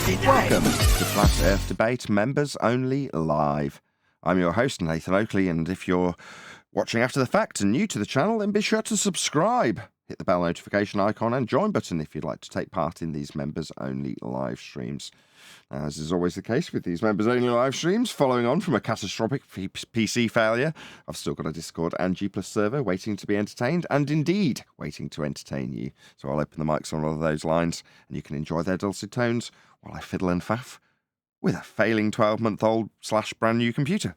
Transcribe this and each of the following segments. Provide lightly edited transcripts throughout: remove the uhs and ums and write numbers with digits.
Welcome to Flat Earth Debate Members Only Live. I'm your host, Nathan Oakley, and if you're watching after the fact and new to the channel, then be sure to subscribe. Hit the bell notification icon and join button if you'd like to take part in these members only live streams. As is always the case with these members only live streams, following on from a catastrophic PC failure, I've still got a Discord and G+ server waiting to be entertained, and indeed waiting to entertain you. So I'll open the mics on all of those lines, and you can enjoy their dulcet tones while I fiddle and faff with a failing 12-month-old / brand new computer.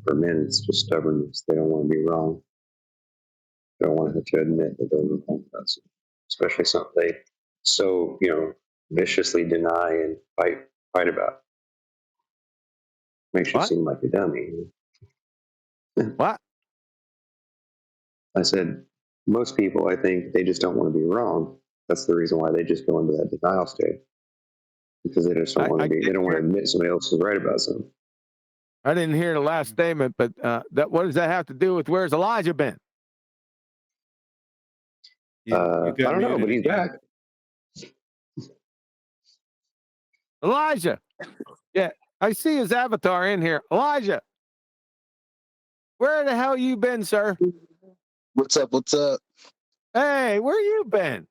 For men, it's just stubbornness. They don't want to be wrong. They don't want to admit that they're wrong about something, especially something they so, viciously deny and fight about. Makes you seem like a dummy. What? I said, most people, I think, they just don't want to be wrong. That's the reason why they just go into that denial state. Because they just don't want to be, they don't want to admit somebody else is right about something. I didn't hear the last statement, but what does that have to do with where's Elijah been? I don't know, but he's back. Elijah. Yeah, I see his avatar in here. Elijah. Where the hell you been, sir? What's up? What's up? Hey, where you been?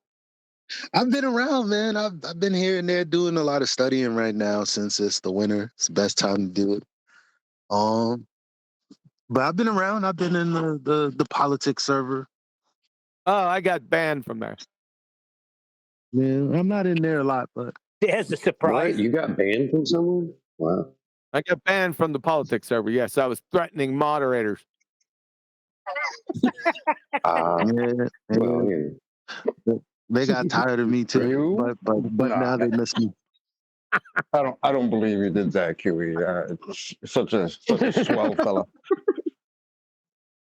I've been around, man. I've been here and there doing a lot of studying right now since it's the winter. It's the best time to do it. But I've been around. I've been in the politics server. Oh, I got banned from there. Yeah, I'm not in there a lot, but there's a surprise. What? You got banned from someone? Wow. I got banned from the politics server. Yes, I was threatening moderators. They got tired of me too, but now they miss me. I don't believe you did that, QE. Such a swell fella.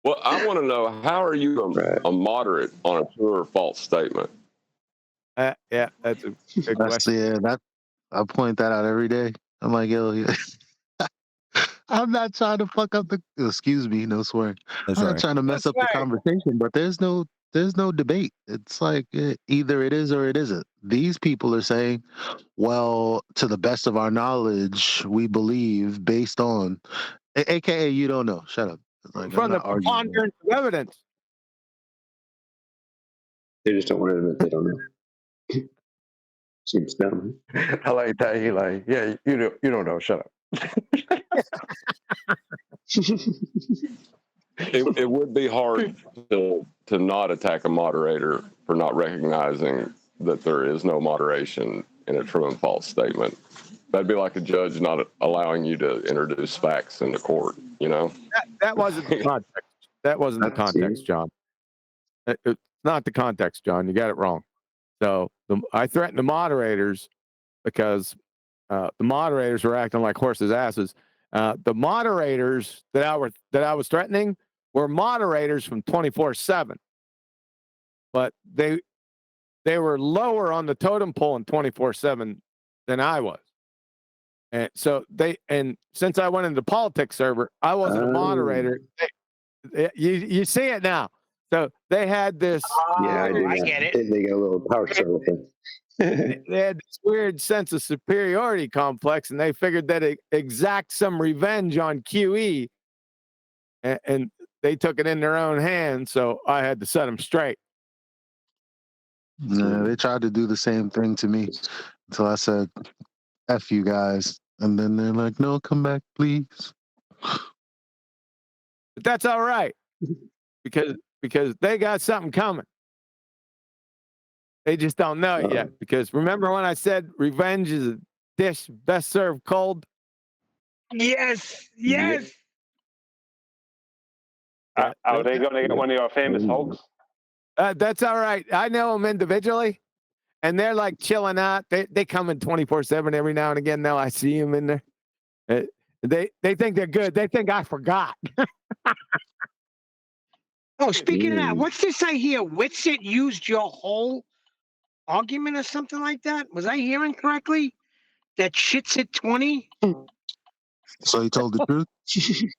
Well, I want to know, how are you a moderate on a true or false statement? Yeah, that's a good question. Yeah, I point that out every day. I'm like, yo, yeah. I'm not trying to fuck up excuse me, no swearing. I'm not trying to mess up the conversation, but there's no debate. It's like either it is or it isn't. These people are saying, well, to the best of our knowledge, we believe based on, AKA you don't know. Shut up. Like, from the preponderance of evidence. They just don't want to admit they don't know. Seems dumb. I like that. He like, yeah, you don't know. Shut up. It would be hard to not attack a moderator for not recognizing that there is no moderation in a true and false statement. That'd be like a judge not allowing you to introduce facts into court, That wasn't the context. That wasn't the context, John. It's not the context, John. You got it wrong. So I threatened the moderators because the moderators were acting like horses' asses. The moderators that I was threatening were moderators from 24/7, but they were lower on the totem pole in 24/7 than I was. And so since I went into the politics server, I wasn't a moderator. You see it now. So they had this. Yeah, I get it. They got a little power struggle thing. They had this weird sense of superiority complex, and they figured that it exact some revenge on QE, and they took it in their own hands. So I had to set them straight. Yeah, they tried to do the same thing to me until I said, F you guys. And then they're like, no, come back, please. But that's all right. Because they got something coming. They just don't know it yet. Because remember when I said revenge is a dish best served cold? Yes. Are they going to get one of your famous Hulks? That's all right. I know them individually, and they're like chilling out. They come in 24/7 every now and again. Now I see them in there. They think they're good. They think I forgot. Oh, speaking of that, what's this I hear? Witsit used your whole argument or something like that? Was I hearing correctly? That shit's at 20? So he told the truth?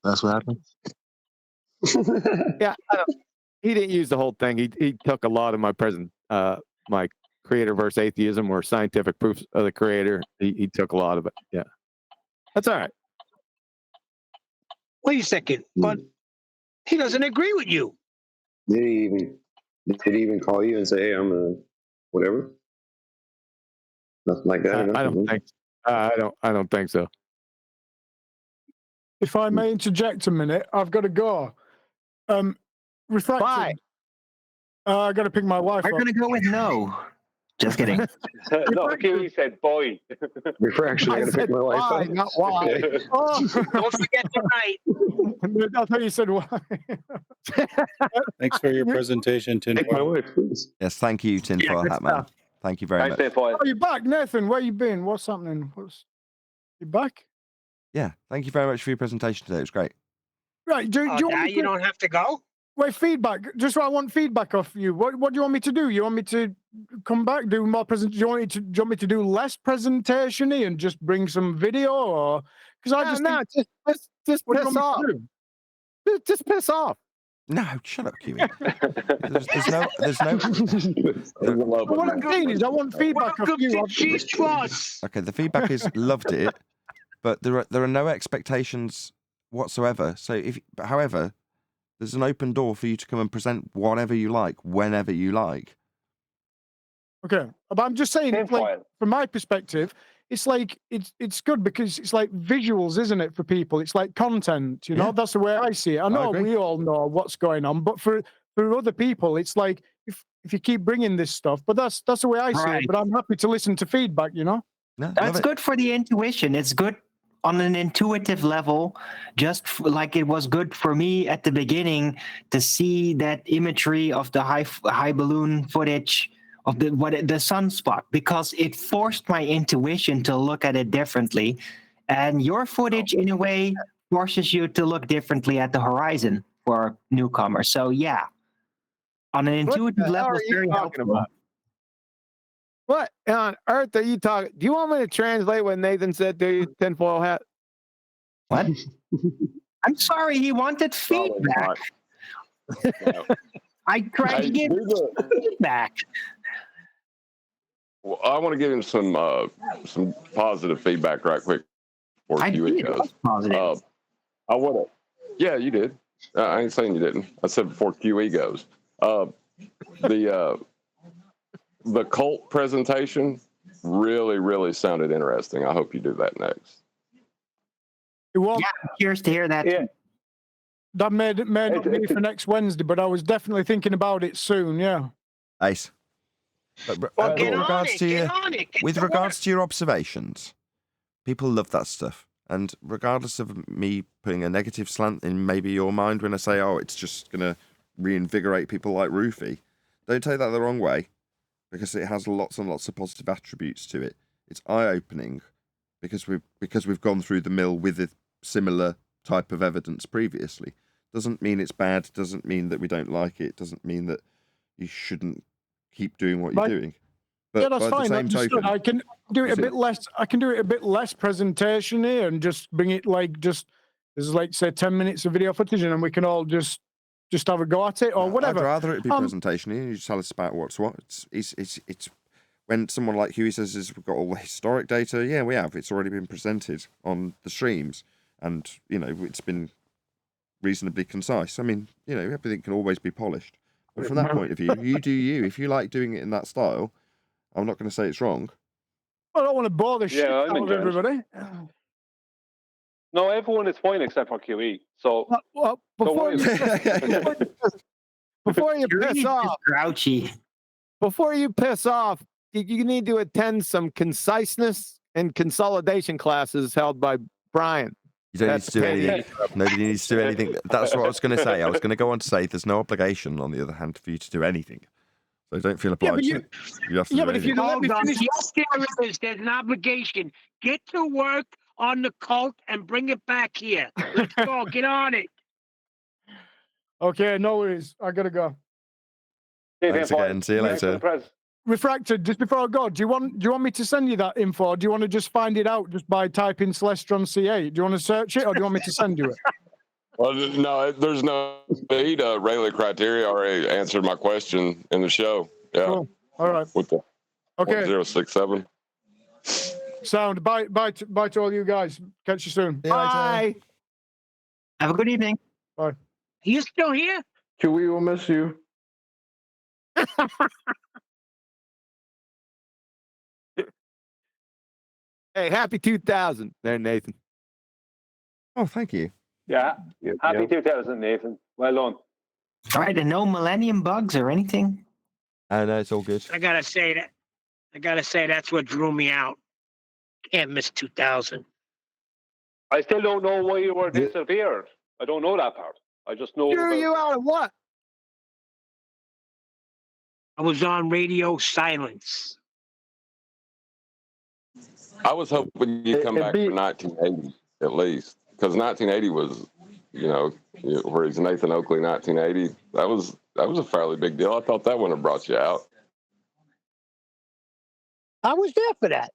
That's what happened? Yeah, he didn't use the whole thing. He took a lot of my Creator versus Atheism, or Scientific Proofs of the Creator. He took a lot of it. Yeah, that's all right. Wait a second, but he doesn't agree with you. Did he even call you and say, "Hey, I'm a whatever"? Nothing like that. I don't think. I don't think so. If I may interject a minute, I've got to go. Refraction. Bye. I got to pick my wife We're up. going to go with no. Just kidding. No, Kiwi said boy. Refraction. I I got to said pick my wife why, up. not why. Oh, Don't forget the right. I thought you said why. Thanks for your presentation, Take my Tinfoil. wife, please. Yes, thank you, Tinfoil good Hat Man. stuff. Thank you very Nice much. day, boy. Oh, you're back, Nathan. Where you been? What's happening? You back? Yeah, thank you very much for your presentation today. It was great. Right. Do you want Now me you to, don't have to go. wait, feedback? Just I want feedback off you. What do you want me to do? You want me to come back, do more present? Do you want me to do less presentation-y and just bring some video, or because I just just what do you piss want off. me to do? Just piss off. No, shut up, Kiwi. there's no. But what I'm saying is, I want feedback off Welcome you. to Cheese Plus. Okay, the feedback is loved it, but there are no expectations whatsoever. So however, there's an open door for you to come and present whatever you like, whenever you like. Okay, but I'm just saying, like, Tinfoil. from my perspective, it's like it's good because it's like visuals, isn't it, for people? It's like content, you know. Yeah. That's the way I see it. I know agree. we all know what's going on, but for other people, it's like if you keep bringing this stuff. But that's the way I see it. Right. But I'm happy to listen to feedback, you know. No, love That's it. good for the intuition. It's good on an intuitive level, like it was good for me at the beginning to see that imagery of the high balloon footage of the sunspot, because it forced my intuition to look at it differently. And your footage, in a way, forces you to look differently at the horizon for newcomers. So yeah, on an intuitive level, it's very helpful. What on earth are you talking? Do you want me to translate what Nathan said to you, Tinfoil Hat? What? I'm sorry, he wanted feedback. I tried to give feedback. Well, I want to give him some positive feedback right quick before I QE did. It goes. was positive. I want to. Yeah, you did. I ain't saying you didn't. I said before QE goes. The cult presentation really sounded interesting. I hope you do that next. It was Yeah, curious to hear that. Yeah. that may not be for next Wednesday, but I was definitely thinking about it soon. Yeah. Ace. But, Well, get with on regards it. to Get your, on it. Get with to regards work. to your observations, people love that stuff. And regardless of me putting a negative slant in maybe your mind when I say, oh, it's just going to reinvigorate people like Roofy, don't take that the wrong way, because it has lots and lots of positive attributes to it. It's eye-opening because we've gone through the mill with a similar type of evidence previously. Doesn't mean it's bad, doesn't mean that we don't like it, doesn't mean that you shouldn't keep doing what you're doing. But Yeah, that's by fine. the same token, I can do it a bit less. I can do it a bit less presentation here and just bring it there's like say 10 minutes of video footage, and then we can all just have a go at it or whatever. I'd rather it be presentation. You just tell us about what's what. It's when someone like Huey says we've got all the historic data. Yeah, we have. It's already been presented on the streams, and it's been reasonably concise. I mean, everything can always be polished. But from that point of view, you do you. If you like doing it in that style, I'm not going to say it's wrong. I don't want to bore shit I'm out of enjoying it. everybody. No, everyone is fine except for QE. So Well, before you You're piss just off, grouchy. you need to attend some conciseness and consolidation classes held by Brian. You don't need to do anything. Nobody needs to do anything. That's what I was going to say. I was going to go on to say there's no obligation, on the other hand, for you to do anything. So don't feel obliged. You have to do but if you anything. let me finish, Yes, there is. There's an obligation. Get to work on the cult and bring it back here. Let's go. Get on it. okay, no worries. I gotta go. Thanks again. See you later. Refracted. Just before I go, do you want me to send you that info? Or do you want to just find it out just by typing Celestron C8? Do you want to search it, or do you want me to send you it? Well, no, there's no need. Rayleigh criteria already answered my question in the show. Yeah. Cool. All right. With the Okay. 1067. Sound. Bye to all you guys. Catch you soon. Bye. Have a good evening. Bye. You still here? Chewie will miss you. Hey, happy 2000 there, Nathan. Oh, thank you. Yeah. Happy 2000, Nathan. Well done. All right, and no millennium bugs or anything. No, it's all good. I gotta say that's what drew me out. Can't miss 2000. I still don't know why you were disappeared. I don't know that part. I just know. Drew you out of what? I was on radio silence. I was hoping you'd come back for 1980 at least, because 1980 was, where he's Nathan Oakley 1980. That was a fairly big deal. I thought that wouldn't have brought you out. I was there for that.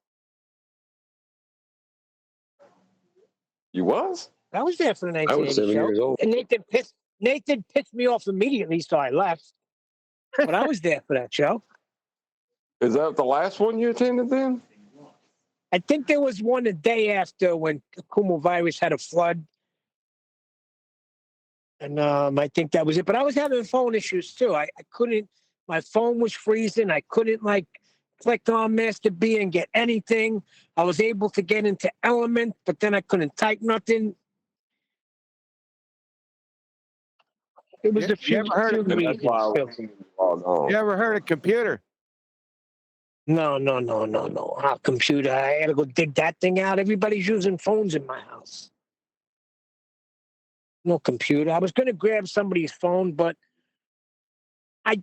You was? I was there for the I was 1980 7 show. years old. And Nathan pissed me off immediately, so I left. But I was there for that show. Is that the last one you attended then? I think there was one a day after when Kumo virus had a flood. And I think that was it. But I was having phone issues too. I couldn't, my phone was freezing. I couldn't click on Master B and get anything. I was able to get into Element, but then I couldn't type nothing. It was a few ever heard of reasons. You ever heard of computer? No. Our computer. I gotta go dig that thing out. Everybody's using phones in my house. No computer. I was gonna grab somebody's phone, but I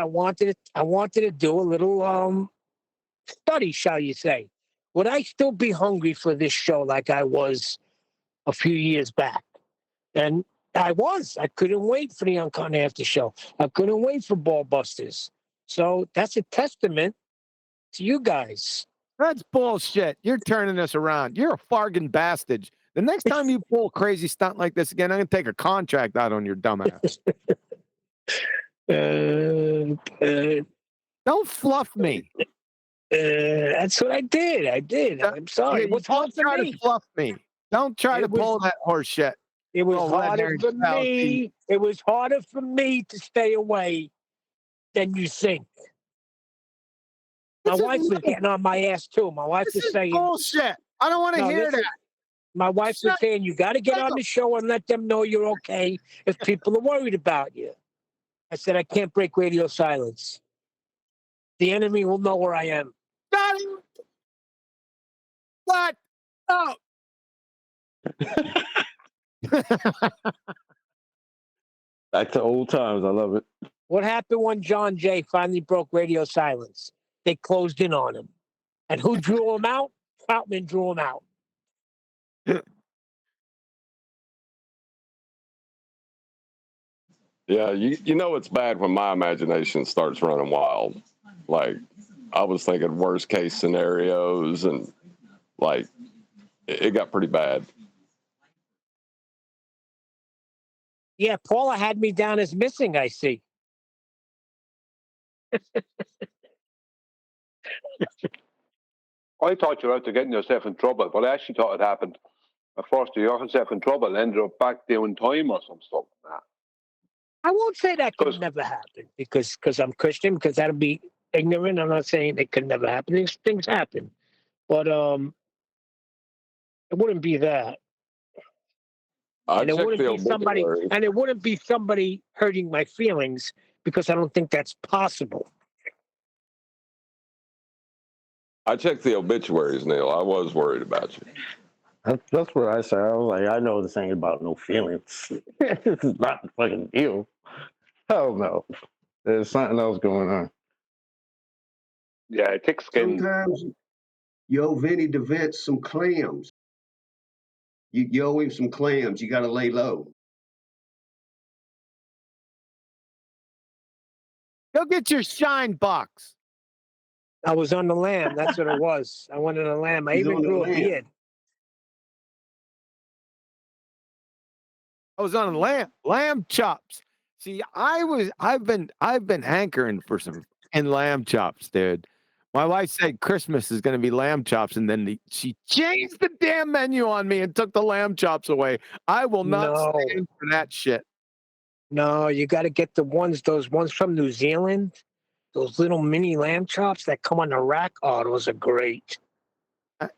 wanted to do a little study, shall you say. Would I still be hungry for this show like I was a few years back? And I was. I couldn't wait for the Uncut After Show. I couldn't wait for Ball Busters. So that's a testament to you guys. That's bullshit. You're turning us around. You're a fargan bastard. The next time you pull a crazy stunt like this again, I'm going to take a contract out on your dumbass. Don't fluff me. That's what I did. I'm sorry. It was hard for me. To fluff me. Don't try to pull that horse shit. It was harder for me. It was harder for me to stay away than you think. My wife was getting on my ass too. My wife was saying bullshit. I don't want to hear that. My wife was saying you got to get on the show and let them know you're okay if people are worried about you. I said I can't break radio silence. The enemy will know where I am. What? Oh. Back to old times. I love it. What happened when John Jay finally broke radio silence? They closed in on him. And who drew him out? Troutman drew him out. Yeah, you know it's bad when my imagination starts running wild. Like, I was thinking worst case scenarios, and like it got pretty bad. Yeah, Paula had me down as missing, I see. I thought you were out to getting yourself in trouble, but I actually thought it happened. At first, you got yourself in trouble, ended up back doing time or some stuff. Nah. I won't say that could never happen because I'm Christian, because that'll be ignorant. I'm not saying it could never happen. These things happen. But it wouldn't be that. And it wouldn't be somebody hurting my feelings, because I don't think that's possible. I checked the obituaries, Neil. I was worried about you. That's what I said. I was like, I know this ain't about no feelings. This is not the fucking deal. Hell no. There's something else going on. Yeah, thick skin. Sometimes you owe Vinny DeVent some clams. You owe him some clams. You got to lay low. Go get your shine box. I was on the lamb. That's what it was. I went on the lamb. I even grew a beard. I was on lamb chops. See, I've been hankering for some lamb chops, dude. My wife said Christmas is going to be lamb chops, and then she changed the damn menu on me and took the lamb chops away. I will not stand for that shit. No, you got to get those ones from New Zealand, those little mini lamb chops that come on the rack. Oh, those are great. I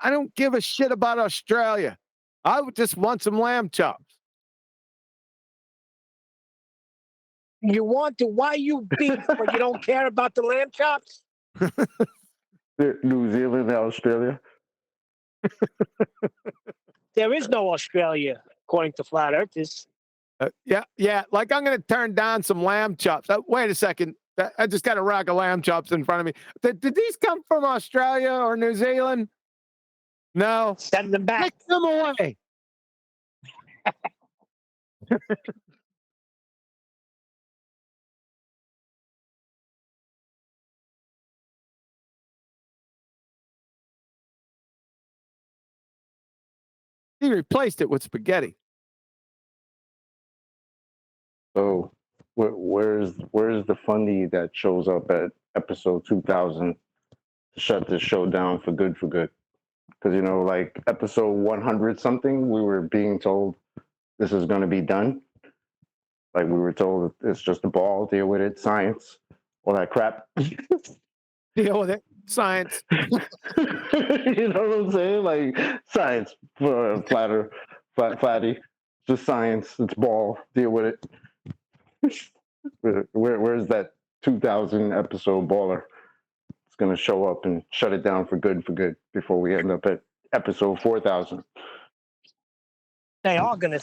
don't give a shit about Australia. I would just want some lamb chops. You want to? Why you beef, but you don't care about the lamb chops? New Zealand and Australia. There is no Australia, according to flat earthers. Yeah. Like I'm going to turn down some lamb chops. Wait a second. I just got a rack of lamb chops in front of me. Did these come from Australia or New Zealand? No. Send them back. Take them away. He replaced it with spaghetti. So, where's the fundy that shows up at episode 2000 to shut this show down for good? Because like episode 100 something, we were being told this is going to be done. Like we were told it's just a ball, deal with it, science, all that crap. Deal with it, science. You know what I'm saying? Like science for a flatty, just science. It's ball, deal with it. Where's that 2000 episode baller? It's gonna show up and shut it down for good before we end up at episode 4000. They are gonna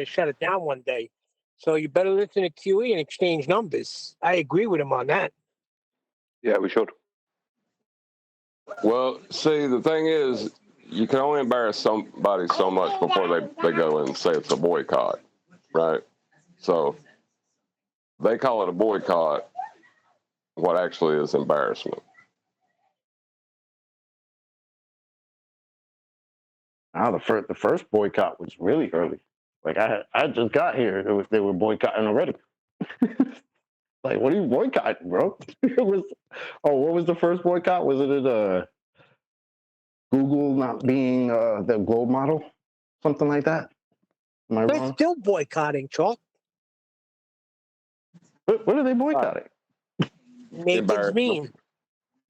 shut it down one day. So you better listen to QE and exchange numbers. I agree with him on that. Yeah, we should. Well, see, the thing is, you can only embarrass somebody so much before they go and say it's a boycott, right? So they call it a boycott, what actually is embarrassment. Now the first boycott was really early. Like I just got here, they were boycotting already. Like, what are you boycotting, bro? What was the first boycott? Was it Google not being the globe model, something like that? Am I They're wrong? still boycotting, Chalk. What are they boycotting? Nathan's mean.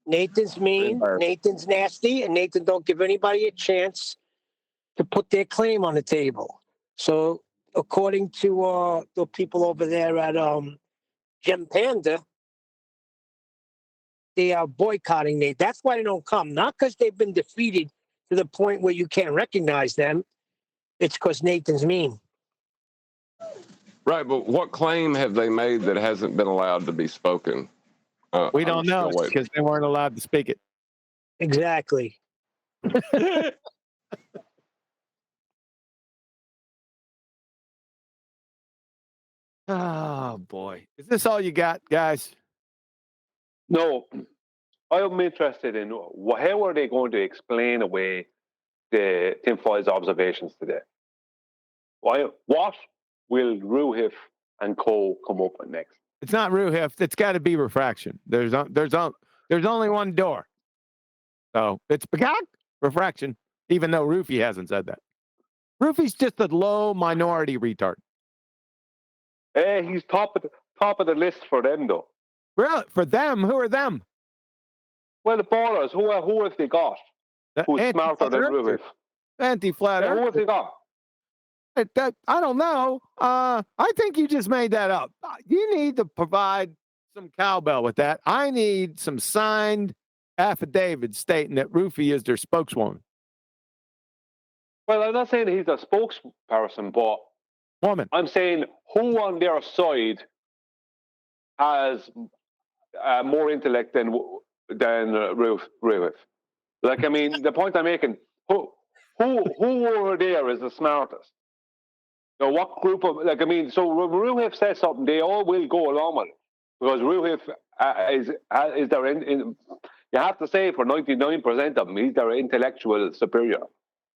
Nathan's mean. Nathan's nasty, and Nathan don't give anybody a chance to put their claim on the table. So, according to the people over there at Gem Panda, they are boycotting Nate. That's why they don't come. Not because they've been defeated to the point where you can't recognize them. It's because Nathan's mean. Right, but what claim have they made that hasn't been allowed to be spoken? We don't know because they weren't allowed to speak it. Exactly. Oh boy, is this all you got, guys? No, I'm interested in how are they going to explain away the tinfoil's observations today? What will Ruhif and Co come up with next? It's not Ruhif. It's got to be refraction. There's only one door. So it's refraction, even though Rufy hasn't said that. Rufy's just a low minority retard. Hey, he's top of the list for them, though. Really? For them? Who are them? Well, the ballers. Who have they got? Who's smarter than Ruhif? Anti-flat Earth. Who have they got? I don't know. I think you just made that up. You need to provide some cowbell with that. I need some signed affidavits stating that Rufy is their spokeswoman. Well, I'm not saying he's a spokesperson, but woman. I'm saying who on their side has more intellect than Ruhif. Like, I mean, the point I'm making, who over there is the smartest? You know, what group of, like, I mean, so when Ruhif says something, they all will go along with it. Because Ruhif is their, you have to say for 99% of them, he's their intellectual superior.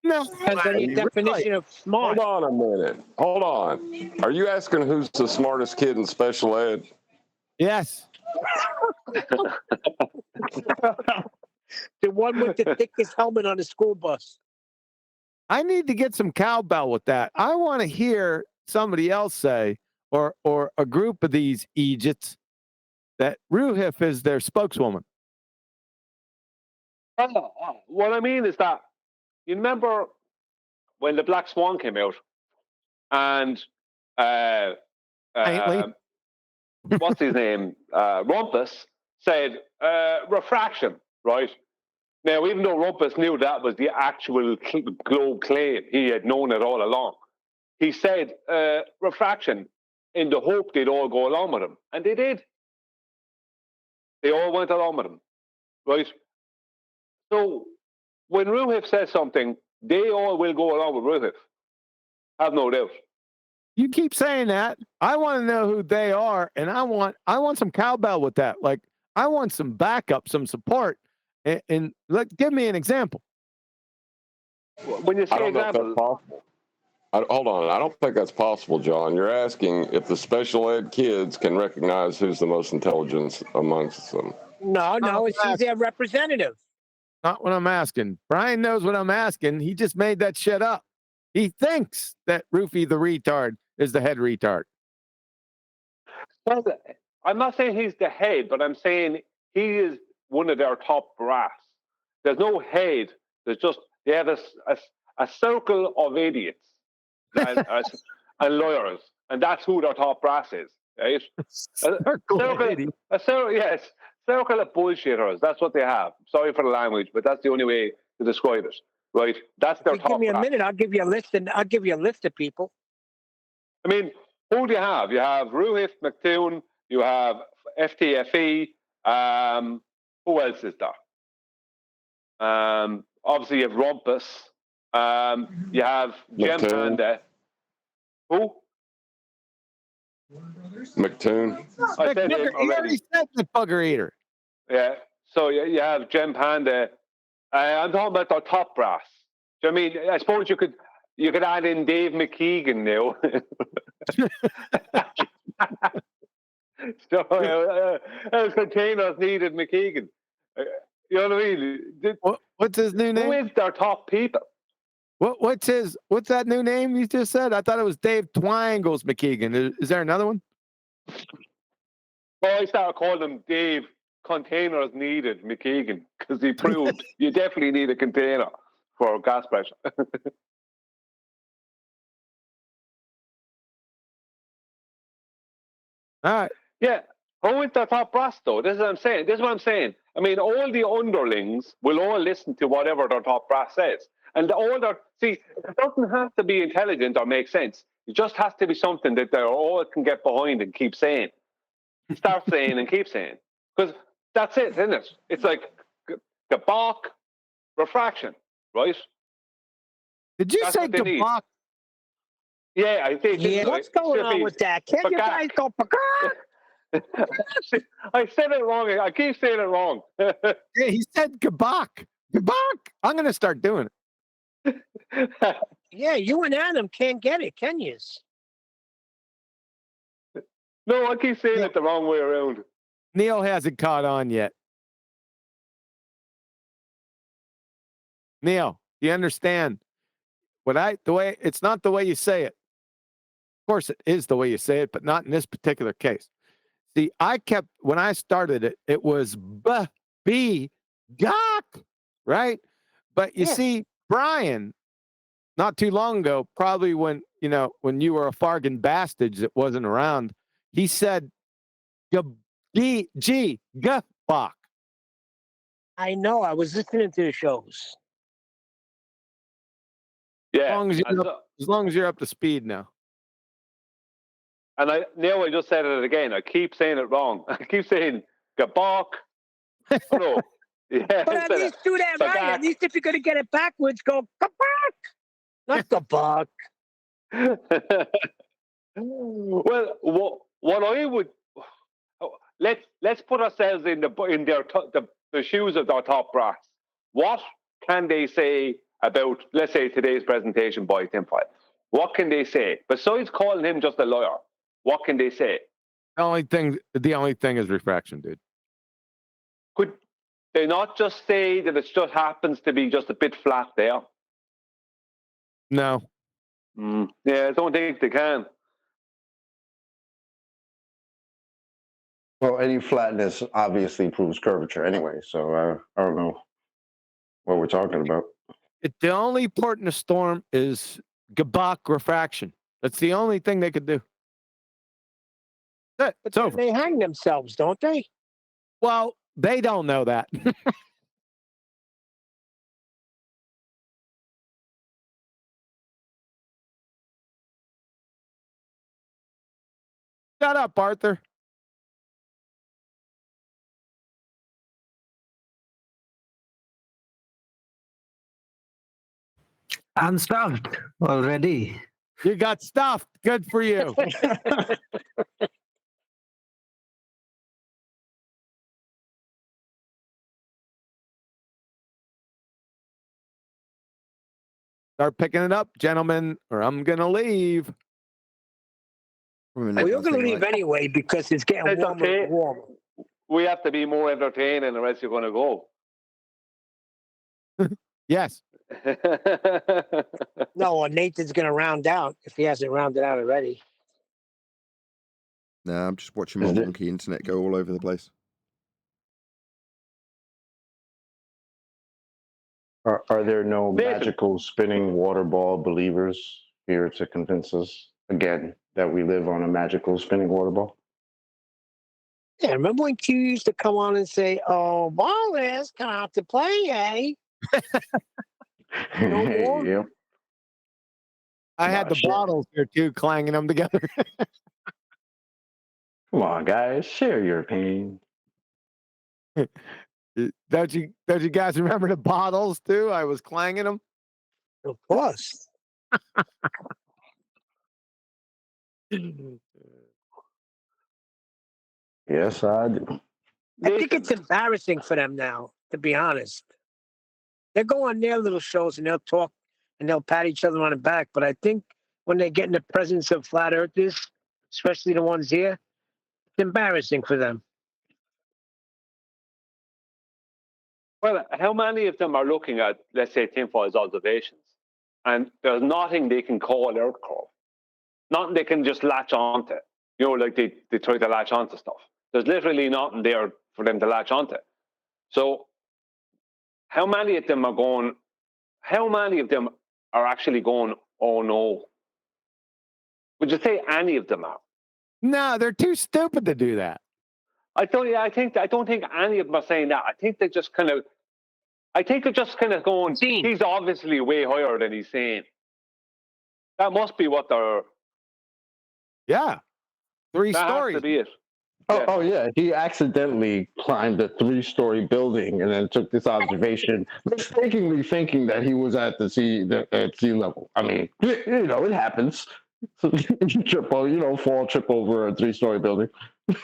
No, depends on your definition of smart. Hold on a minute. Hold on. Are you asking who's the smartest kid in special ed? Yes. The one with the thickest helmet on the school bus. I need to get some cowbell with that. I want to hear somebody else say, or a group of these Egypts, that Ruhif is their spokeswoman. What I mean is that, you remember when the Black Swan came out, and what's his name? Rumpus said refraction, right? Now, even though Rumpus knew that was the actual globe claim, he had known it all along. He said refraction in the hope they'd all go along with him. And they did. They all went along with him, right? So when Ruhif says something, they all will go along with Ruhif. Have no doubt. You keep saying that. I want to know who they are, and I want some cowbell with that. Like, I want some backup, some support, and give me an example. When you say example, possible. Hold on. I don't think that's possible, John. You're asking if the special ed kids can recognize who's the most intelligent amongst them. No, he's their representative. Not what I'm asking. Brian knows what I'm asking. He just made that shit up. He thinks that Rufy the retard is the head retard. Well, I'm not saying he's the head, but I'm saying he is one of their top brass. There's no head. There's just, they have a circle of idiots and lawyers, and that's who their top brass is, right? Circle of bullshitters. That's what they have. Sorry for the language, but that's the only way to describe it, right? That's their top brass. Give me a minute. I'll give you a list, and I'll give you a list of people. I mean, who do you have? You have Ruhif McToon. You have FTFE. Who else is there? Obviously, you have Rumpus. You have Jem Panda. Who? McToon. I said him already. He said the bugger eater. Yeah. So you have Jem Panda. I'm talking about the top brass. Do you know what I mean? I suppose you could add in Dave McKeegan now. So as containers needed McKeegan. You know what I mean? What's his new name? Who is their top people? What's that new name you just said? I thought it was Dave Twangles McKeegan. Is there another one? Well, I started calling him Dave Containers Needed McKeegan because he proved you definitely need a container for gas pressure. All right. Yeah. Who is the top brass, though? This is what I'm saying. I mean, all the underlings will all listen to whatever their top brass says. And it doesn't have to be intelligent or make sense. It just has to be something that they all can get behind and keep saying. Start saying and keep saying. Because that's it, isn't it? It's like Gabak, refraction, right? Did you say Gabak? Yeah, I think. Yeah, what's going on with that? Can't you guys go I said it wrong. I keep saying it wrong. Yeah, he said Gabak. Gabak. I'm going to start doing it. Yeah, you and Adam can't get it, can you? No, I keep saying it the wrong way around. Neil hasn't caught on yet. Neil, you understand? It's not the way you say it. Of course, it is the way you say it, but not in this particular case. See, when I started it, it was B, gok, right? But you see, Brian, not too long ago, probably when you were a Fargan bastard that wasn't around, he said, Gabak. I know. I was listening to the shows. Yeah. As long as you're up to speed now. And I just said it again. I keep saying it wrong. I keep saying Gabak. No. Yeah, but at least do that right. At least if you're going to get it backwards, go Gabak. Not Gabak. Well, what I would let's put ourselves in the shoes of our top brass. What can they say about, let's say, today's presentation by Tim File? What can they say besides calling him just a lawyer? What can they say? The only thing is refraction, dude. they not just say that it just happens to be just a bit flat there? No. Yeah, I don't think they can. Well, any flatness obviously proves curvature anyway, so I don't know what we're talking about. The only port in a storm is Gabak refraction. That's the only thing they could do. That's it. It's over. They hang themselves, don't they? Well, they don't know that. Shut up, Arthur. I'm stuffed already. You got stuffed. Good for you. Start picking it up, gentlemen, or I'm going to leave. Well, you're going to leave anyway because it's getting warmer and warmer. We have to be more entertaining, or else you're going to go. Yes. No, Nathan's going to round out if he hasn't rounded out already. No, I'm just watching my wonky internet go all over the place. Are there no magical spinning water ball believers here to convince us again that we live on a magical spinning water ball? Yeah, remember when Q used to come on and say, "Oh, ball is come out to play, eh?" No more? Yep. I had the bottles here too, clanging them together. Come on, guys, share your pain. Don't you guys remember the bottles too? I was clanging them. Of course. Yes, I do. I think it's embarrassing for them now, to be honest. They'll go on their little shows and they'll talk and they'll pat each other on the back. But I think when they get in the presence of flat earthers, especially the ones here, it's embarrassing for them. Well, how many of them are looking at, let's say, tinfoil's observations, and there's nothing they can call Earth curve, nothing they can just latch onto? You know, like they try to latch onto stuff. There's literally nothing there for them to latch onto. So, how many of them are going? How many of them are actually going? Oh no! Would you say any of them are? No, they're too stupid to do that. I don't think any of them are saying that. I think they're just kind of going, he's obviously way higher than he's saying. That must be what they're... Yeah. 3 that stories. Has to be it. Oh yeah, he accidentally climbed a 3-story building and then took this observation, mistakenly thinking that he was at sea level. I mean, you know, it happens. So you trip over a 3-story building.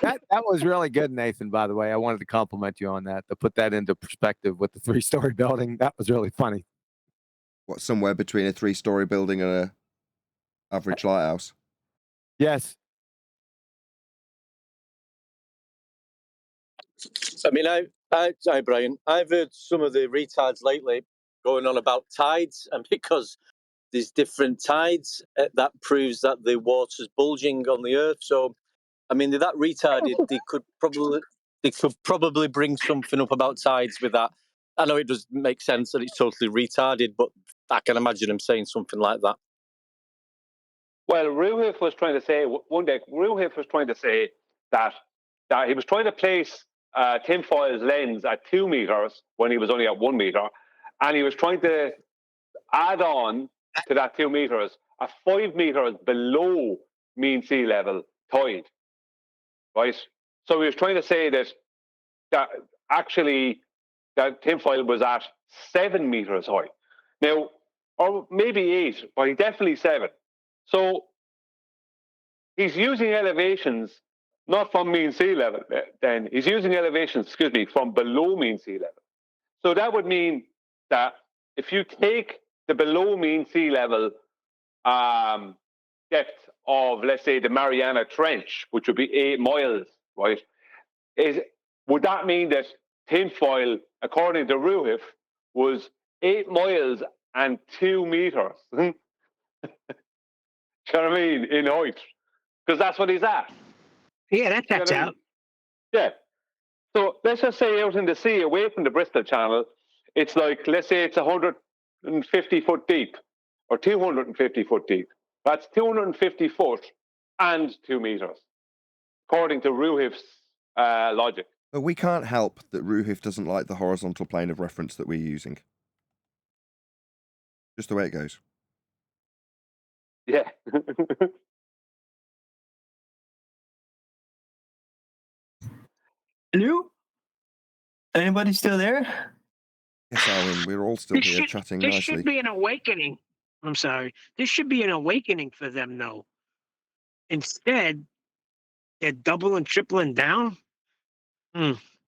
That was really good, Nathan, by the way. I wanted to compliment you on that, to put that into perspective with the 3-story building. That was really funny. What, somewhere between a 3-story building and a average lighthouse? Yes. I mean, hi, Brian. I've heard some of the retards lately going on about tides, and because there's different tides, that proves that the water's bulging on the Earth. So, I mean, they're that retarded. They could probably bring something up about tides with that. I know it does make sense that it's totally retarded, but I can imagine him saying something like that. Well, Ruhif was trying to say one day. Ruhif was trying to say that he was trying to place tinfoil's lens at 2 meters when he was only at 1 meter, and he was trying to add on to that 2 meters a 5 meters below mean sea level tide, right? So he was trying to say that actually that tinfoil was at 7 meters high now, or maybe 8, but he definitely 7. So he's using elevations not from mean sea level, then he's using elevations, from below mean sea level. So that would mean that if you take the below mean sea level depth of, let's say, the Mariana Trench, which would be 8 miles, right? Would that mean that tinfoil, according to Ruhif, was 8 miles and 2 meters. Do you know what I mean? In height. Because that's what he's at. Yeah, that checks out. Yeah. So let's just say out in the sea, away from the Bristol Channel, it's like, let's say it's 150 foot deep or 250 foot deep. That's 250 foot and 2 meters, according to Ruhif's logic. But we can't help that Ruhif doesn't like the horizontal plane of reference that we're using. Just the way it goes. Yeah. Hello? Anybody still there? Yes, Alwyn, we're all still here chatting this nicely. should be an awakening. I'm sorry. This should be an awakening for them, though. Instead, they're doubling, tripling down.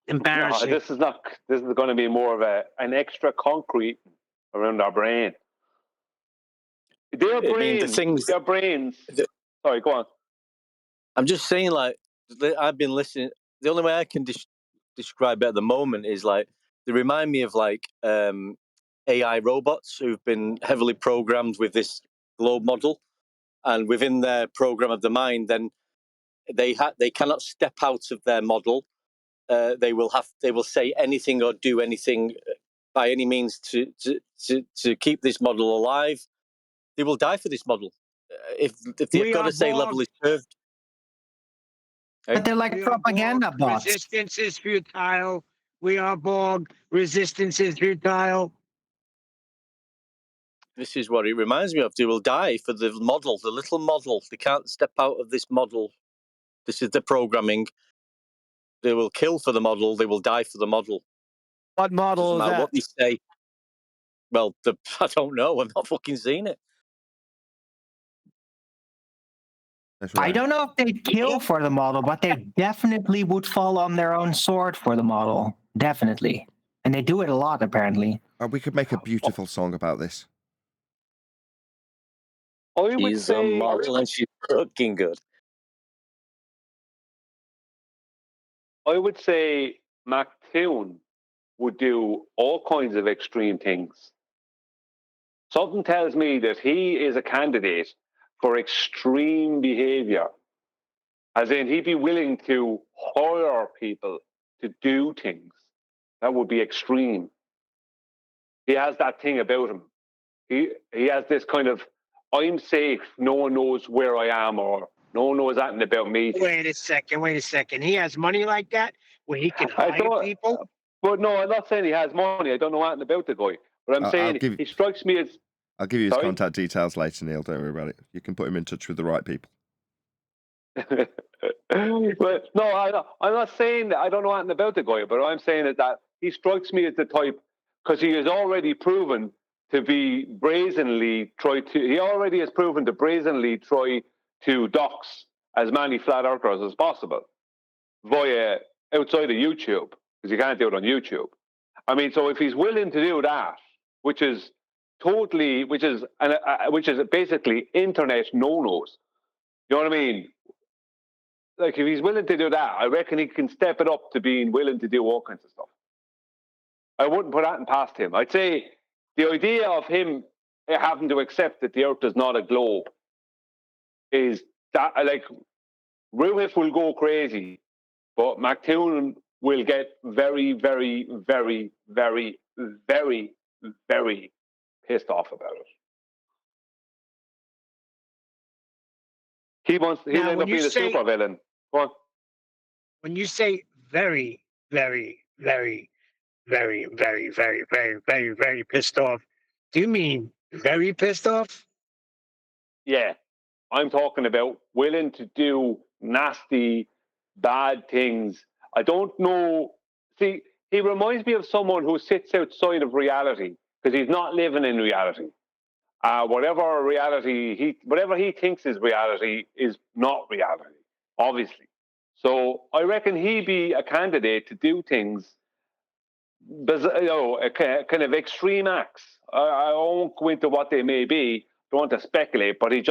Embarrassing. No, this is not. This is going to be more of an extra concrete around our brain. Their brains. Sorry, go on. I'm just saying, like, I've been listening. The only way I can describe it at the moment is like they remind me of like AI robots who've been heavily programmed with this globe model, and within their program of the mind, then they cannot step out of their model. They will say anything or do anything by any means to keep this model alive. They will die for this model. If they've got to say level is served. But they're like propaganda bots. Resistance is futile. We are Borg. Resistance is futile. This is what it reminds me of. They will die for the model, the little model. They can't step out of this model. This is the programming. They will kill for the model. They will die for the model. What model is that? What they say. Well, I don't know. I've not fucking seen it. I don't know if they'd kill for the model, but they definitely would fall on their own sword for the model. Definitely. And they do it a lot, apparently. We could make a beautiful song about this. She's a model and she's looking good. I would say McToon would do all kinds of extreme things. Something tells me that he is a candidate for extreme behavior. As in, he'd be willing to hire people to do things that would be extreme. He has that thing about him. He has this kind of, I'm safe, no one knows where I am, or no one knows anything about me. Wait a second. He has money like that where he can hire people? But no, I'm not saying he has money. I don't know anything about the guy. But I'm saying he strikes me as... I'll give you his contact details later, Neil. Don't worry about it. You can put him in touch with the right people. But no, I'm not saying that I don't know anything about the guy, but I'm saying is that he strikes me as the type, because he has already proven to be he already has proven to brazenly try to dox as many flat earthers as possible via outside of YouTube, because you can't do it on YouTube. I mean, so if he's willing to do that, which is basically internet no-nos, you know what I mean? Like, if he's willing to do that, I reckon he can step it up to being willing to do all kinds of stuff. I wouldn't put that past him. I'd say the idea of him having to accept that the Earth is not a globe is that, like, Ruhif will go crazy, but McToon will get very, very, very, very, very, very pissed off about it. He'll end up being a super villain. Go on. When you say very, very, very, very, very, very, very, very, very pissed off, do you mean very pissed off? Yeah. I'm talking about willing to do nasty, bad things. I don't know. See, he reminds me of someone who sits outside of reality because he's not living in reality. Whatever he thinks is reality is not reality, obviously. So I reckon he'd be a candidate to do things, kind of extreme acts. I won't go into what they may be. Don't want to speculate, but he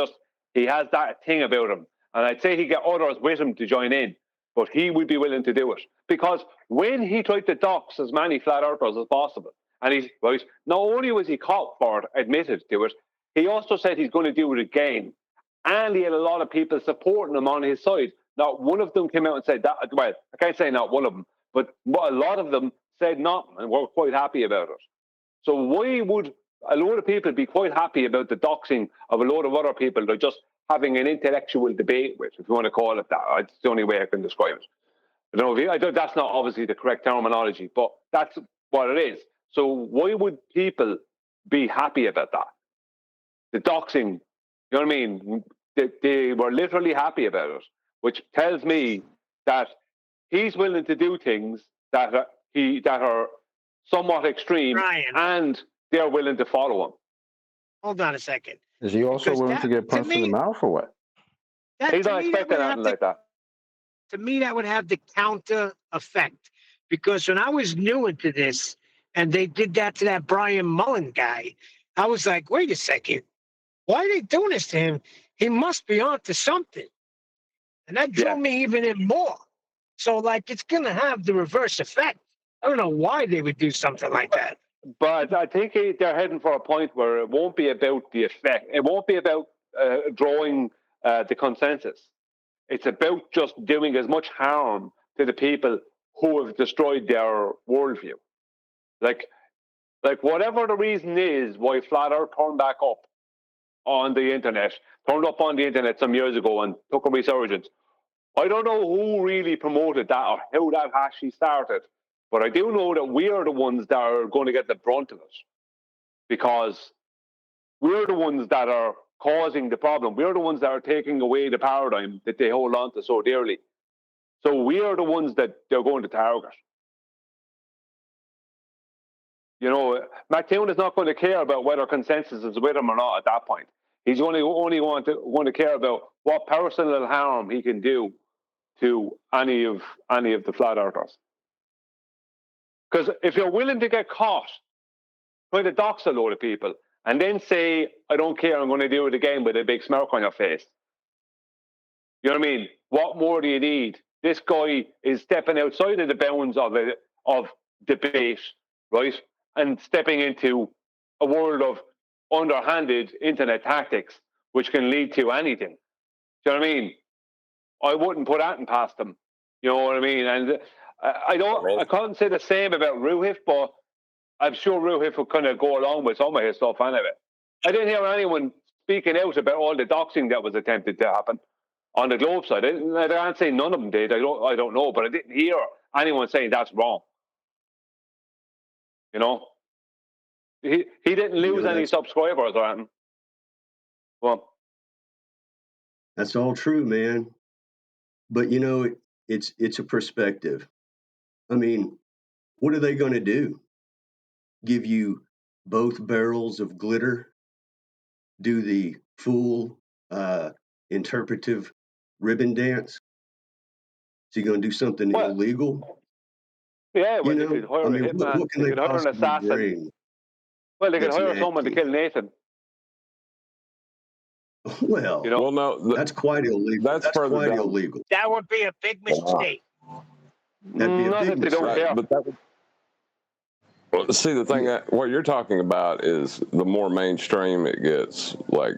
has that thing about him, and I'd say he get others with him to join in. but he would be willing to do it. Because when he tried to dox as many flat earthers as possible, and he's right, not only was he caught for it, admitted to it, he also said he's going to do it again. And he had a lot of people supporting him on his side. Not one of them came out and said that. Well, I can't say not one of them, but a lot of them said nothing and were quite happy about it. So why would a load of people be quite happy about the doxing of a load of other people they're just having an intellectual debate with, if you want to call it that? It's the only way I can describe it. I don't know that's not obviously the correct terminology, but that's what it is. So why would people be happy about that? The doxing, you know what I mean? They were literally happy about it, which tells me that he's willing to do things that are somewhat extreme, Ryan, and they're willing to follow him. hold on a second. Is he also Because willing to get punched in the mouth or what? He's not expecting nothing like that. To me, that would have the counter effect. Because when I was new into this and they did that to that Brian Mullen guy, I was like, wait a second. Why are they doing this to him? He must be onto something. And that drew me even in more. So, like, it's going to have the reverse effect. I don't know why they would do something like that. But I think they're heading for a point where it won't be about the effect. It won't be about drawing the consensus. It's about just doing as much harm to the people who have destroyed their worldview. Like whatever the reason is why Flat Earth turned back up on the internet, turned up on the internet some years ago and took a resurgence. I don't know who really promoted that or how that actually started, but I do know that we are the ones that are going to get the brunt of it, because we're the ones that are causing the problem. We're the ones that are taking away the paradigm that they hold on to so dearly. So we are the ones that they're going to target. You know, McToon is not going to care about whether consensus is with him or not at that point. He's only going to care about what personal harm he can do to any of the flat earthers. Because if you're willing to get caught trying to dox a load of people and then say, I don't care, I'm going to do it again with a big smirk on your face. You know what I mean? What more do you need? This guy is stepping outside of the bounds of debate, right? And stepping into a world of underhanded internet tactics, which can lead to anything. Do you know what I mean? I wouldn't put that past them. You know what I mean? And I can't say the same about Ruhif, but I'm sure Ruhif would kind of go along with some of his stuff anyway. I didn't hear anyone speaking out about all the doxing that was attempted to happen on the Globe side. I can't say none of them did. I don't know, but I didn't hear anyone saying that's wrong. You know, he didn't lose any subscribers or anything. Well, that's all true, man. But you know, it's a perspective. I mean, what are they going to do? Give you both barrels of glitter? Do the full interpretive ribbon dance? Is he going to do something illegal? Yeah, well, they could hire a hitman. They could hire an assassin. Bring? Well, they could hire someone to kill Nathan. Well, you know? Well, no, that's quite illegal. That's quite illegal. That would be a big mistake. That'd be a big mistake. But that would, see, the thing, what you're talking about is the more mainstream it gets, like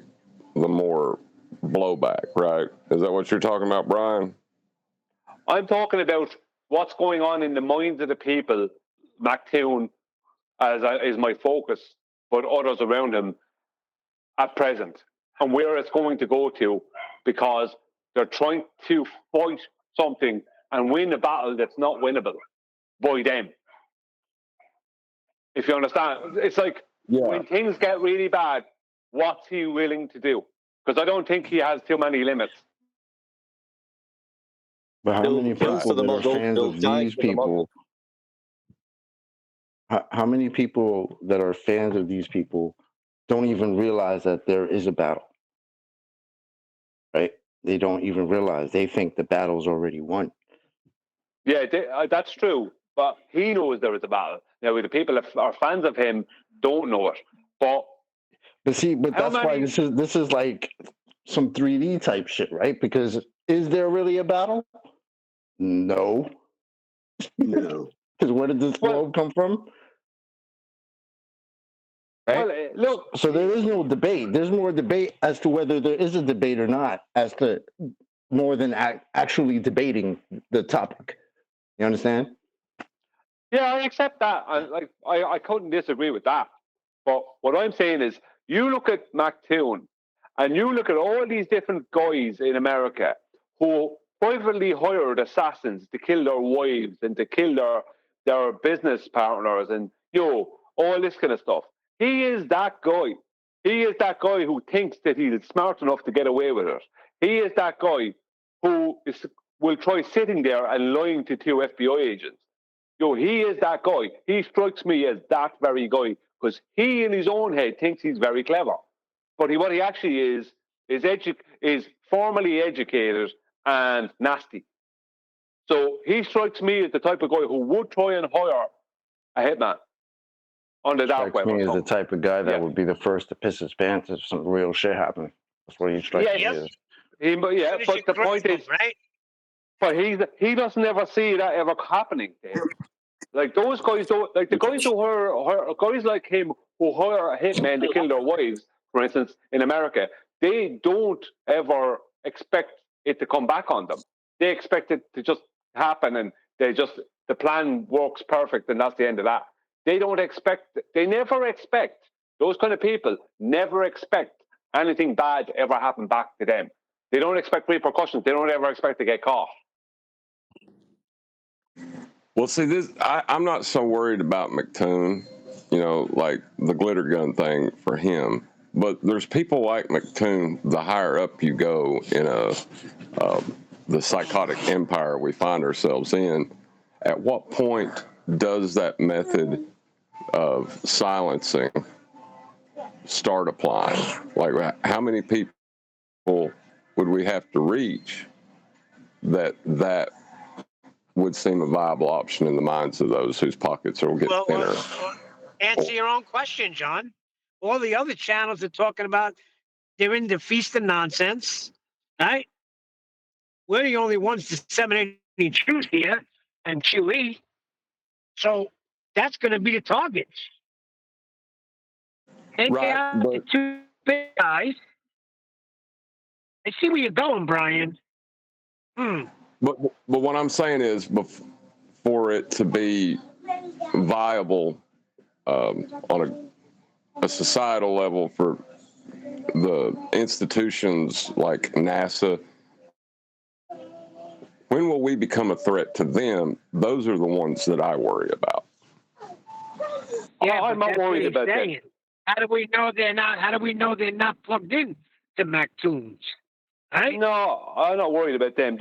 the more blowback, right? Is that what you're talking about, Brian? I'm talking about what's going on in the minds of the people. McToon is my focus, but others around him at present, and where it's going to go to, because they're trying to fight something and win a battle that's not winnable by them. If you understand, it's like when things get really bad, what's he willing to do? Because I don't think he has too many limits. But how many people that are fans of these people? How many people that are fans of these people don't even realize that there is a battle? Right? They don't even realize. They think the battle's already won. Yeah, that's true. But he knows there is a battle. Now, the people that are fans of him don't know it. But see, that's why this is like some 3D type shit, right? Because is there really a battle? No. No. Because where did this globe come from? Right? Well, look. So there is no debate. There's more debate as to whether there is a debate or not, as to more than actually debating the topic. You understand? Yeah, I accept that. I couldn't disagree with that. But what I'm saying is, you look at McToon, and you look at all these different guys in America who privately hired assassins to kill their wives and to kill their business partners and all this kind of stuff. He is that guy. He is that guy who thinks that he's smart enough to get away with it. He is that guy who will try sitting there and lying to 2 FBI agents. He is that guy. He strikes me as that very guy because he in his own head thinks he's very clever. But what he actually is formally educated and nasty. So he strikes me as the type of guy who would try and hire a hitman on the dark web. Strikes me as the type of guy that would be the first to piss his pants if some real shit happened. That's what he strikes me as. But the point is, right? But he doesn't ever see that ever happening, Dave. Like those guys don't, like the guys who hire guys like him who hire a hitman to kill their wives, for instance, in America, they don't ever expect it to come back on them. They expect it to just happen, and the plan works perfect, and that's the end of that. They never expect, those kind of people never expect anything bad to ever happen back to them. They don't expect repercussions. They don't ever expect to get caught. Well, see, I'm not so worried about McToon, like the glitter gun thing for him. But there's people like McToon, the higher up you go in the psychotic empire we find ourselves in, at what point does that method of silencing start applying? Like, how many people would we have to reach that would seem a viable option in the minds of those whose pockets will get thinner? Answer your own question, John. All the other channels are talking about they're in the feast of nonsense, right? We're the only ones disseminating truth here and QE. So that's going to be the target. Take out the 2 big guys. I see where you're going, Brian. But what I'm saying is, for it to be viable on a societal level for the institutions like NASA, when will we become a threat to them? Those are the ones that I worry about. Yeah, I'm not worried about that. How do we know they're not? How do we know they're not plugged in to McToons? Right? No, I'm not worried about them.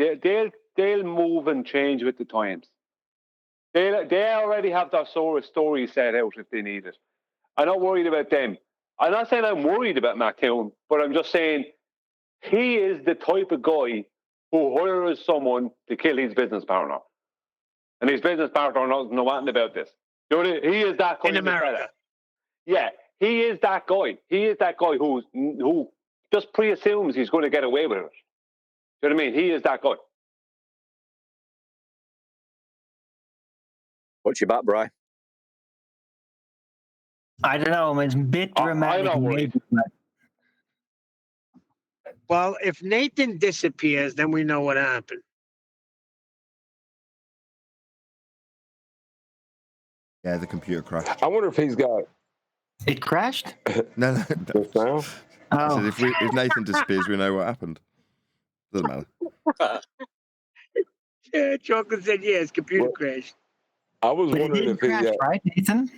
They'll move and change with the times. They already have their story set out if they need it. I'm not worried about them. I'm not saying I'm worried about McToon, but I'm just saying he is the type of guy who hires someone to kill his business partner, and his business partner doesn't know nothing about this. He is that kind in America. Yeah, he is that guy. He is that guy who just pre-assumes he's going to get away with it. You know what I mean? He is that guy. What's your back, Brian? I don't know. It's a bit dramatic. Maybe, but... Well, if Nathan disappears, then we know what happened. Yeah, the computer crashed. I wonder if he's got... It crashed? No. Just now? I said if Nathan disappears, we know what happened. Doesn't matter. Yeah, Chocolate said yes, computer crashed. I was wondering if he crash, right, Nathan?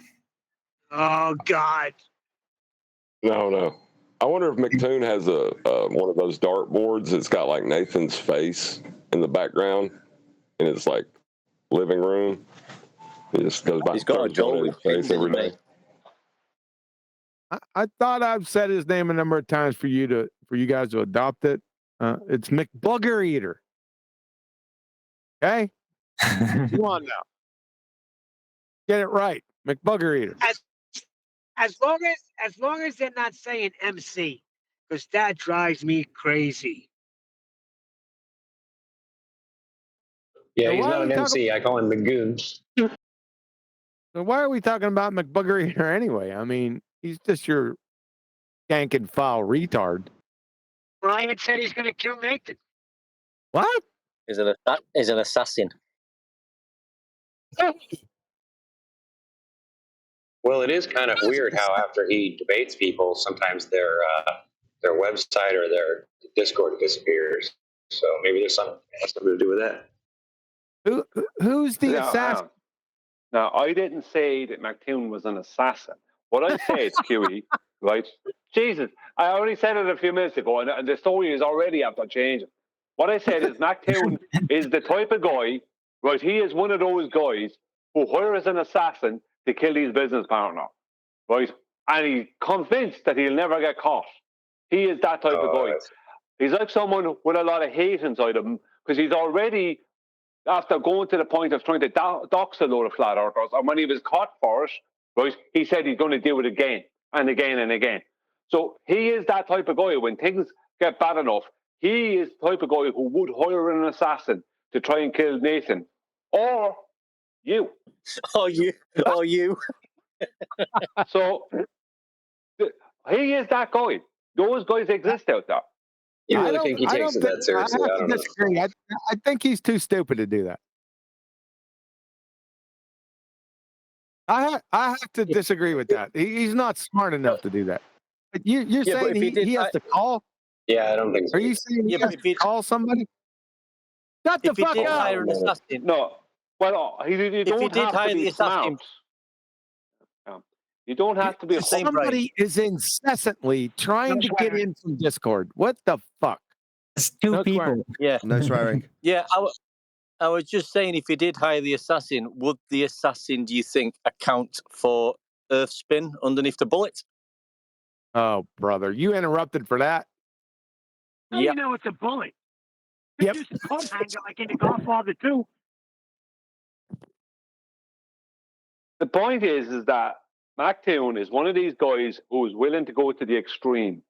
Oh, God. No. I wonder if McToon has a one of those dartboards that's got like Nathan's face in the background in his like living room. He just goes by. He's got a Joel with face every day. I thought I've said his name a number of times for you guys to adopt it. It's McBugger Eater. Okay, come on now, get it right, McBugger Eater. As long as they're not saying MC, because that drives me crazy. Yeah, So he's why not are an we MC. I call him the goon. So why are we talking about McBugger here anyway? I mean, he's just your gank and foul retard. Ryan said he's going to kill Nathan. What? He's an assassin. Well, it is kind of weird how after he debates people, sometimes their website or their Discord disappears. So maybe there's something to do with that. Who's the Now, assassin? Now, I didn't say that McToon was an assassin. What I said, QE, right? Jesus, I already said it a few minutes ago, and the story is already after changing. What I said is McToon is the type of guy, right? He is one of those guys who hires an assassin to kill his business partner, right? And he's convinced that he'll never get caught. He is that type of guy. He's like someone with a lot of hate inside of him because he's already, after going to the point of trying to dox a load of flat earthers, and when he was caught for it, right, he said he's going to do it again and again and again. So he is that type of guy. When things get bad enough, he is the type of guy who would hire an assassin to try and kill Nathan, or you. Or you. So he is that guy. Those guys exist out there. You really think he takes it that seriously? I don't know. Disagree. I think he's too stupid to do that. I have to disagree with that. He's not smart enough to do that. But you're saying he has to call? Yeah, I don't think so. Are you saying he has to call somebody? Shut the fuck up! Hire an assassin, No, well, you don't have to be smart. You don't have to be a Somebody is incessantly trying to get in from Discord. What the fuck? It's two people. Yeah. No swearing. Yeah, I was just saying, if he did hire the assassin, would the assassin, do you think, account for Earth spin underneath the bullet? Oh, brother, you interrupted for that. How do you know it's a bullet? It's just a coat hanger like in the Godfather 2. The point is that McToon is one of these guys who is willing to go to the extreme.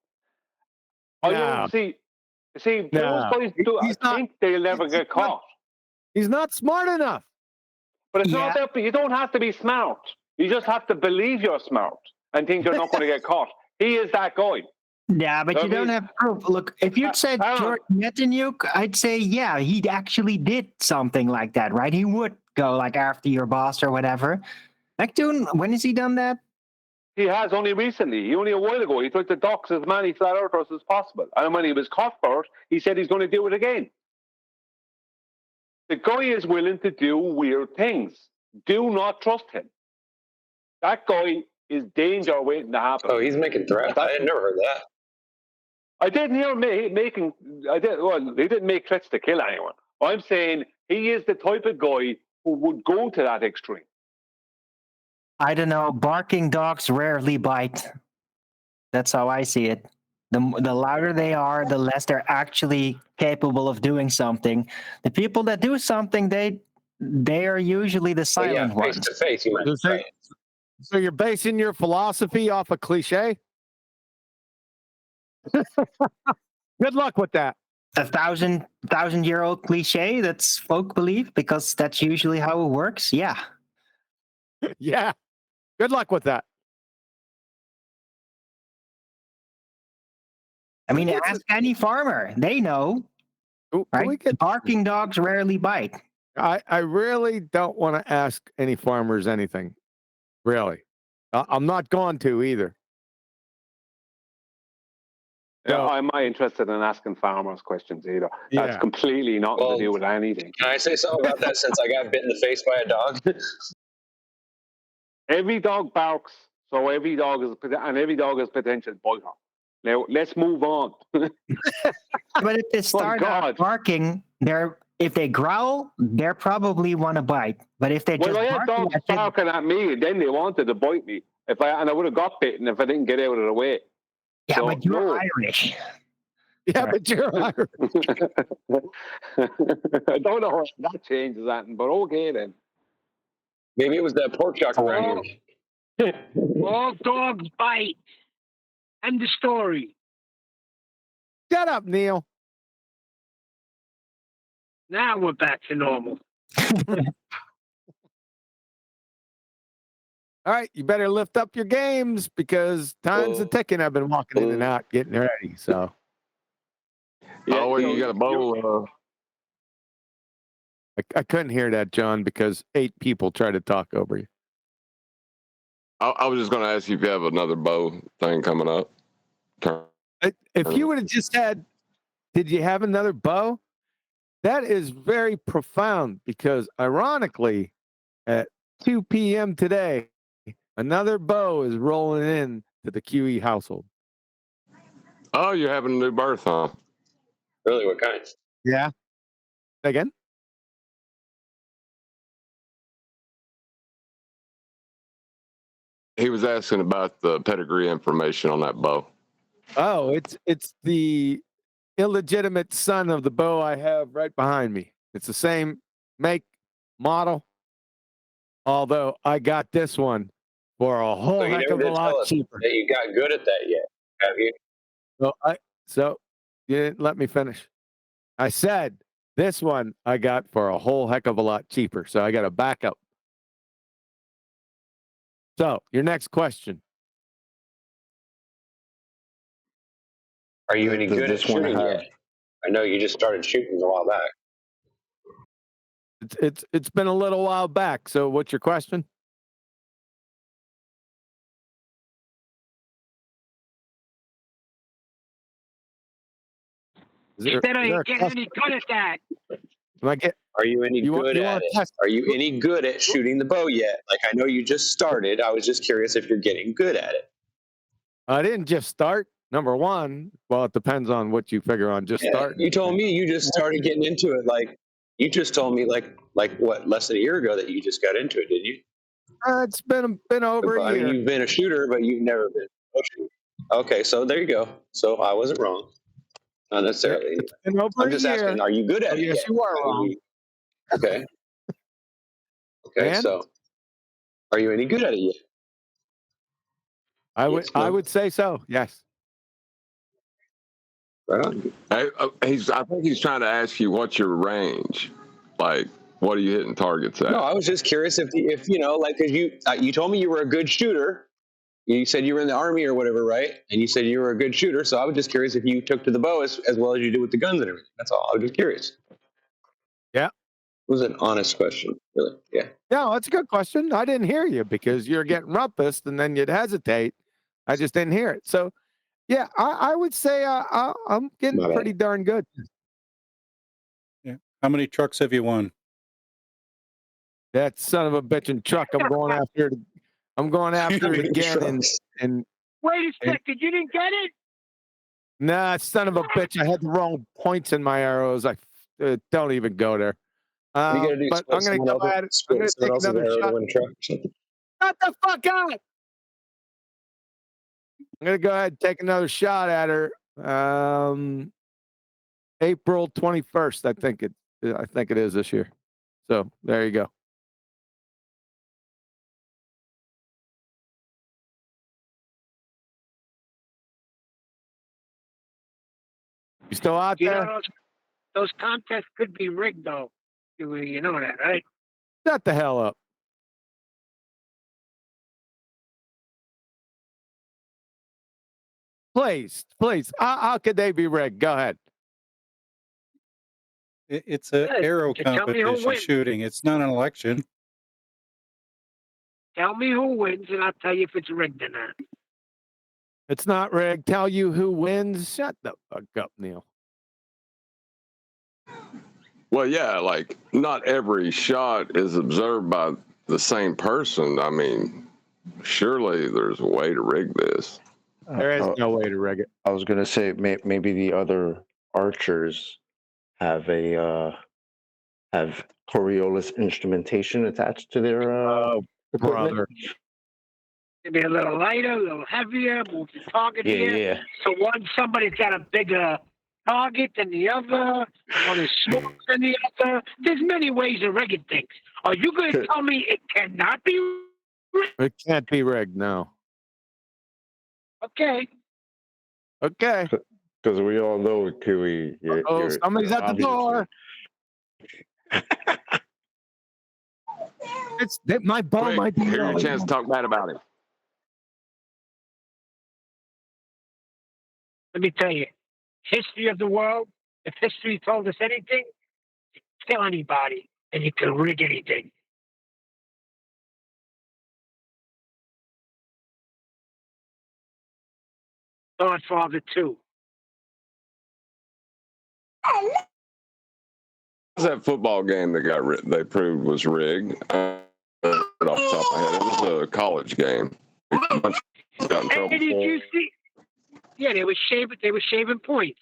I don't see those guys think they'll never get caught. He's not smart enough. But it's not that. You don't have to be smart. You just have to believe you're smart and think you're not going to get caught. He is that guy. Yeah, but you don't have proof. Look, if you'd said George Netanyahu, I'd say, yeah, he actually did something like that, right? He would go like after your boss or whatever. McToon, when has he done that? He has only recently. Only a while ago. He tried to dox as many flat earthers as possible. And when he was caught for it, he said he's going to do it again. The guy is willing to do weird things. Do not trust him. That guy is danger waiting to happen. Oh, he's making threats. I had never heard that. I didn't hear him making. Well, he didn't make threats to kill anyone. I'm saying he is the type of guy who would go to that extreme. I don't know. Barking dogs rarely bite. That's how I see it. The louder they are, the less they're actually capable of doing something. The people that do something, they are usually the silent ones. Face to face, you might say. So you're basing your philosophy off a cliche? Good luck with that. A thousand-year-old cliche that's folk belief, because that's usually how it works. Yeah. Yeah. Good luck with that. I mean, ask any farmer. They know. Right? Barking dogs rarely bite. I really don't want to ask any farmers anything. Really. I'm not going to either. Yeah, I'm not interested in asking farmers questions either. That's completely nothing to do with anything. Can I say something about that since I got bit in the face by a dog? Every dog barks, so every dog is potential biter. Now let's move on. But if they start out barking, if they growl, they're probably want to bite. But if they just I had dogs barking at me, and then they wanted to bite me. I would have got bitten if I didn't get out of the way. Yeah, so, but you're Irish. Yeah, but you're Irish. I don't know how that changes that, but okay then. Maybe it was that pork chop around here. All dogs bite. End the story. Shut up, Neil. Now we're back to normal. All right, you better lift up your games because time's a ticking. I've been walking in and out, getting ready. So, yeah, well, you got a bow. I couldn't hear that, John, because 8 people tried to talk over you. I was just going to ask you if you have another bow thing coming up. If you would have just said, "Did you have another bow?" That is very profound because, ironically, at 2 p.m. today, another bow is rolling in to the QE household. Oh, you're having a new birth, huh? Really, what kind? Yeah. Again? He was asking about the pedigree information on that bow. Oh, it's the illegitimate son of the bow I have right behind me. It's the same make, model, although I got this one for a whole heck of a lot cheaper. That you got good at that yet, have you? So you didn't let me finish. I said this one I got for a whole heck of a lot cheaper. So I got a backup. So your next question. Are you any good at shooting yet? I know you just started shooting a while back. It's been a little while back. So what's your question? Instead of getting any good at that. Are you any good at it? Are you any good at shooting the bow yet? Like, I know you just started. I was just curious if you're getting good at it. I didn't just start. Number one, well, it depends on what you figure on just starting. You told me you just started getting into it. Like, you just told me like what, less than a year ago that you just got into it, didn't you? It's been over a year. I mean, you've been a shooter, but you've never been a shooter. Okay, so there you go. So I wasn't wrong. Not necessarily. It's been over I'm just asking, are you good at it? Yes, yet? you are wrong. Okay. Okay, And? so are you any good at it yet? I would say so. Yes. Right on. I think he's trying to ask you what's your range, like what are you hitting targets at? No, I was just curious if you know, like, cause you told me you were a good shooter. You said you were in the Army or whatever, right? And you said you were a good shooter. So I was just curious if you took to the bow as well as you do with the guns and everything. That's all. I was just curious. Yeah. It was an honest question, really. Yeah. No, that's a good question. I didn't hear you because you're getting rumpus and then you'd hesitate. I just didn't hear it. So, yeah, I would say I'm getting pretty darn good. Yeah. How many trucks have you won? That son of a bitchin' truck. I'm going after it again. And wait a second, you didn't get it? Nah, son of a bitch. I had the wrong points in my arrows. I don't even go there. But I'm going to go at it. I'm going to take another shot. Shut the fuck up! I'm going to go ahead and take another shot at her. April 21st, I think it is this year. So there you go. You still out there? Know, those contests could be rigged, though. You know that, right? Shut the hell up. Please. How could they be rigged? Go ahead. It's an arrow competition shooting. It's not an election. Tell me who wins, and I'll tell you if it's rigged or not. It's not rigged. Tell you who wins. Shut the fuck up, Neil. Well, yeah, like not every shot is observed by the same person. I mean, surely there's a way to rig this. There is no way to rig it. I was gonna say maybe the other archers have have Coriolis instrumentation attached to their equipment. Brother. Maybe a little lighter, a little heavier, move the target here. Yeah. So somebody's got a bigger target than the other, one is smaller than the other. There's many ways of rigging things. Are you going to tell me it cannot be rigged? It can't be rigged, no. Okay. Because we all know, Kiwi. Somebody's at the door. My ball Quick, might be here's your low. chance to talk bad about him. Let me tell you, history of the world, if history told us anything, you can kill anybody and you can rig anything. Godfather 2. That football game that they proved was rigged. Off the top of my head, it was a college game. A bunch of got in trouble Hey, did for you it. see? Yeah, they were shaving points.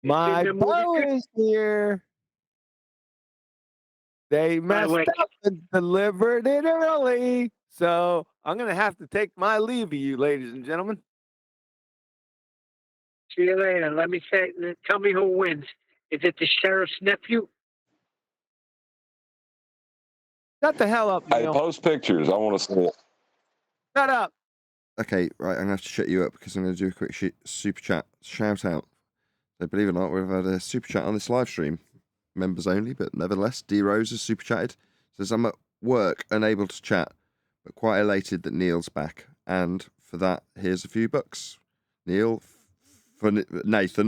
My Did the movie bow is here. They By the messed way- up and delivered it early. So I'm going to have to take my leave of you, ladies and gentlemen. See you later. Let me say, tell me who wins. Is it the sheriff's nephew? Shut the hell up, Hey, Neil. post pictures. I want to see it. Shut up. Okay, right, I'm going to have to shut you up because I'm going to do a quick super chat shout out. So believe it or not, we've had a super chat on this live stream. Members only, but nevertheless, D Rose has super chatted. Says, I'm at work, unable to chat, but quite elated that Neil's back. And for that, here's a few bucks. Nathan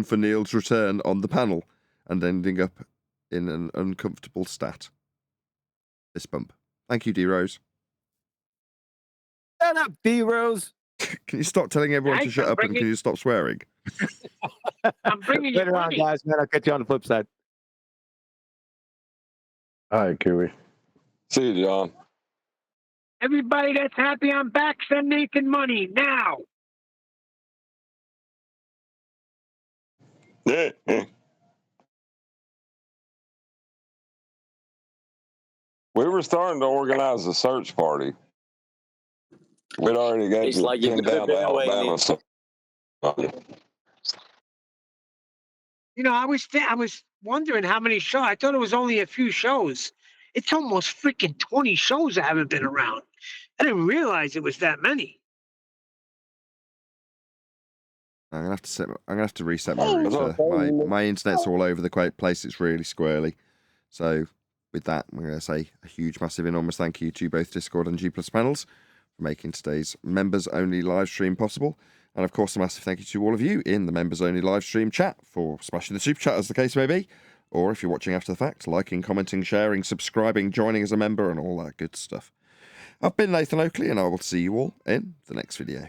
for Neil's return on the panel and ending up in an uncomfortable stat. Fist bump. Thank you, D Rose. Shut up, D-Rose. Can you stop telling everyone to shut up and can you stop swearing? I'm bringing you Later on, money. guys, man. I'll catch you on the flip side. All right, Kiwi. See you, John. Everybody that's happy I'm back, send Nathan money now. We were starting to organize a search party. We'd already got It's you like you've pinned got a down to bit away, Alabama. Neil. So, You know, I was wondering how many shows. I thought it was only a few shows. It's almost freaking 20 shows that haven't been around. I didn't realize it was that many. I'm gonna have to reset my router. My internet's all over the place. It's really squirrely. So with that, I'm gonna say a huge, massive, enormous thank you to both Discord and G+ panels for making today's members only live stream possible. And of course, a massive thank you to all of you in the members only live stream chat for smashing the super chat, as the case may be. Or if you're watching after the fact, liking, commenting, sharing, subscribing, joining as a member, and all that good stuff. I've been Nathan Oakley, and I will see you all in the next video.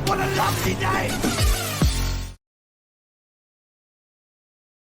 What a lovely day!